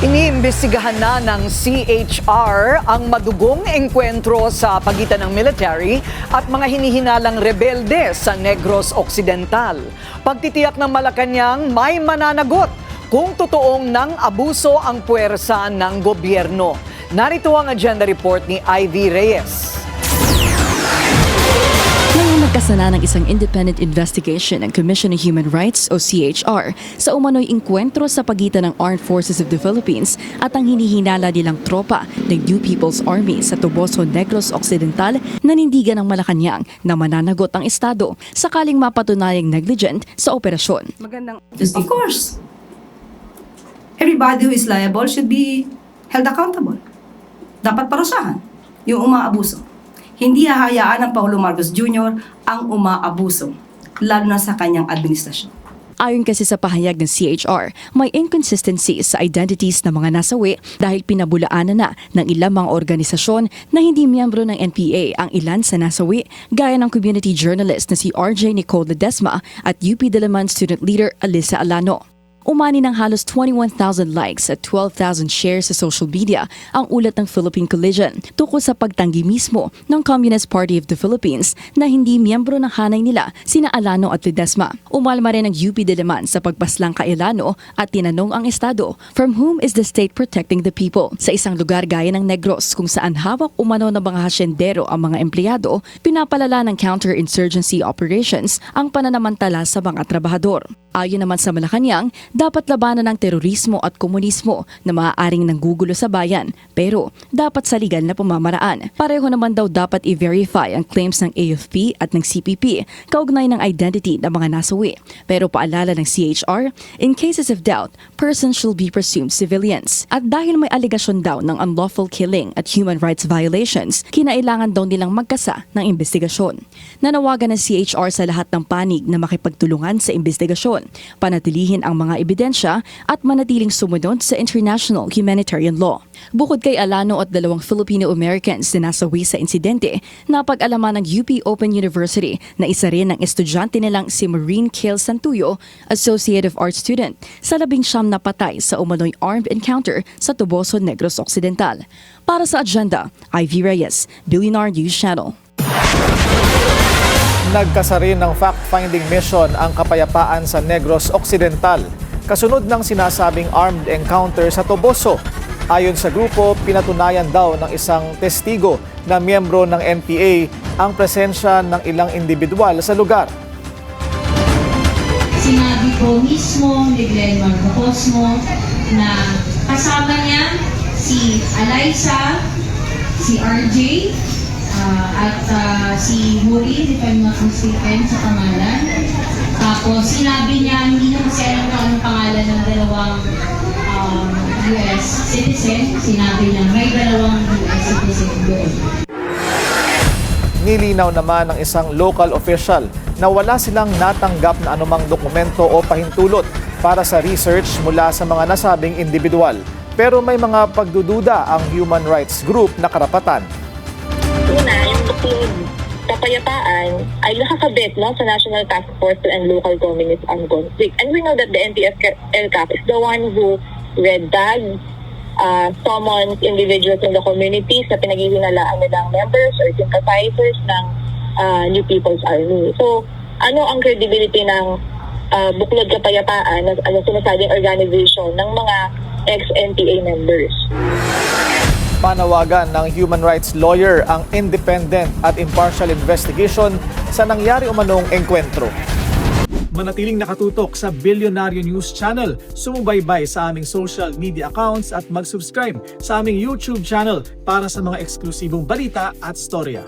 Iniimbestigahan na ng CHR ang madugong engkwentro sa pagitan ng military at mga hinihinalang rebelde sa Negros Occidental. Pagtitiyak ng Malacanang may mananagot kung totoong nang abuso ang puwersa ng gobyerno. Narito ang agenda report ni Ivy Reyes. Nagkasana ng isang independent investigation ng Commission on Human Rights o CHR sa umano'y engkwentro sa pagitan ng Armed Forces of the Philippines at ang hinihinala nilang tropa ng New People's Army sa Toboso, Negros Occidental, nanindigan ng Malacanang na mananagot ang Estado sakaling mapatunayang negligent sa operasyon. Of course, everybody who is liable should be held accountable. Dapat parusahan yung umaabuso. Hindi hahayaan ng Pangulo Marcos Jr. ang umaabuso, lalo na sa kanyang administrasyon. Ayon kasi sa pahayag ng CHR, may inconsistencies sa identities ng mga nasawi dahil pinabulaanan na ng ilang mga organisasyon na hindi miyembro ng NPA ang ilan sa nasawi, gaya ng community journalist na si RJ Nicole Ledesma at UP Diliman student leader Alyssa Alano. Umani ng halos 21,000 likes at 12,000 shares sa social media ang ulat ng Philippine Collision tungkol sa pagtanggi mismo ng Communist Party of the Philippines na hindi miyembro ng hanay nila sina Alano at Ledesma. Umalma rin ng UP Diliman sa pagpaslang kay Alano at tinanong ang Estado, from whom is the state protecting the people? Sa isang lugar gaya ng Negros kung saan hawak umano ng mga hasyendero ang mga empleyado, pinapalala ng counter-insurgency operations ang pananamantala sa mga trabahador. Ayon naman sa Malacanang, dapat labanan ng terorismo at komunismo na maaaring nanggugulo sa bayan, pero dapat sa legal na pamamaraan. Pareho naman daw dapat i-verify ang claims ng AFP at ng CPP kaugnay ng identity ng mga nasawi. Pero paalala ng CHR, in cases of doubt, persons shall be presumed civilians. At dahil may aligasyon daw ng unlawful killing at human rights violations, kinailangan daw nilang magkasa ng investigasyon. Nanawagan ng CHR sa lahat ng panig na makipagtulungan sa investigasyon, panatilihin ang mga ebidensya at manatiling sumunod sa international humanitarian law. Bukod kay Alano at dalawang Filipino-Americans na nasawi sa insidente, napag-alaman ng UP Open University na isa rin ang estudyante nilang si Maureen Kale Santuyo, Associate of Arts student, sa 19 na patay sa umano'y armed encounter sa Toboso, Negros Occidental. Para sa agenda, Ivy Reyes, Billionaire News Channel. Nagkasa rin ng fact-finding mission ang kapayapaan sa Negros Occidental, kasunod ng sinasabing armed encounter sa Toboso. Ayon sa grupo, pinatunayan daw ng isang testigo na miyembro ng NPA ang presensya ng ilang individual sa lugar. Sinabi ko mismo ni Glenn Marco Cosmo na kasama niya si Alyssa, si RJ, at si Maureen, if I'm not mistaken sa pangalan. Tapos sinabi niya, hindi naman siya alam kung anong pangalan ng dalawang US citizen. Sinabi niya, may dalawang US citizen doon. Nilinaw naman ng isang local official na wala silang natanggap na anumang dokumento o pahintulot para sa research mula sa mga nasabing individual. Pero may mga pagdududa ang human rights group na karapatan. Una, yung buklod kapayapaan ay nakakabit sa National Task Force to End Local Communist Armed Conflict. And we know that the NTF-ELCAC is the one who red tags, summons individuals in the communities na pinaghihinalaan nilang members or sympathizers ng New People's Army. So, ano ang credibility ng buklod kapayapaan as sinasabing organization ng mga ex-NPA members? Panawagan ng human rights lawyer ang independent at impartial investigation sa nangyari umanong engkwentro. Manatiling nakatutok sa Billionaire News Channel, sumubaybay sa aming social media accounts at mag-subscribe sa aming YouTube channel para sa mga eksklusibong balita at storya.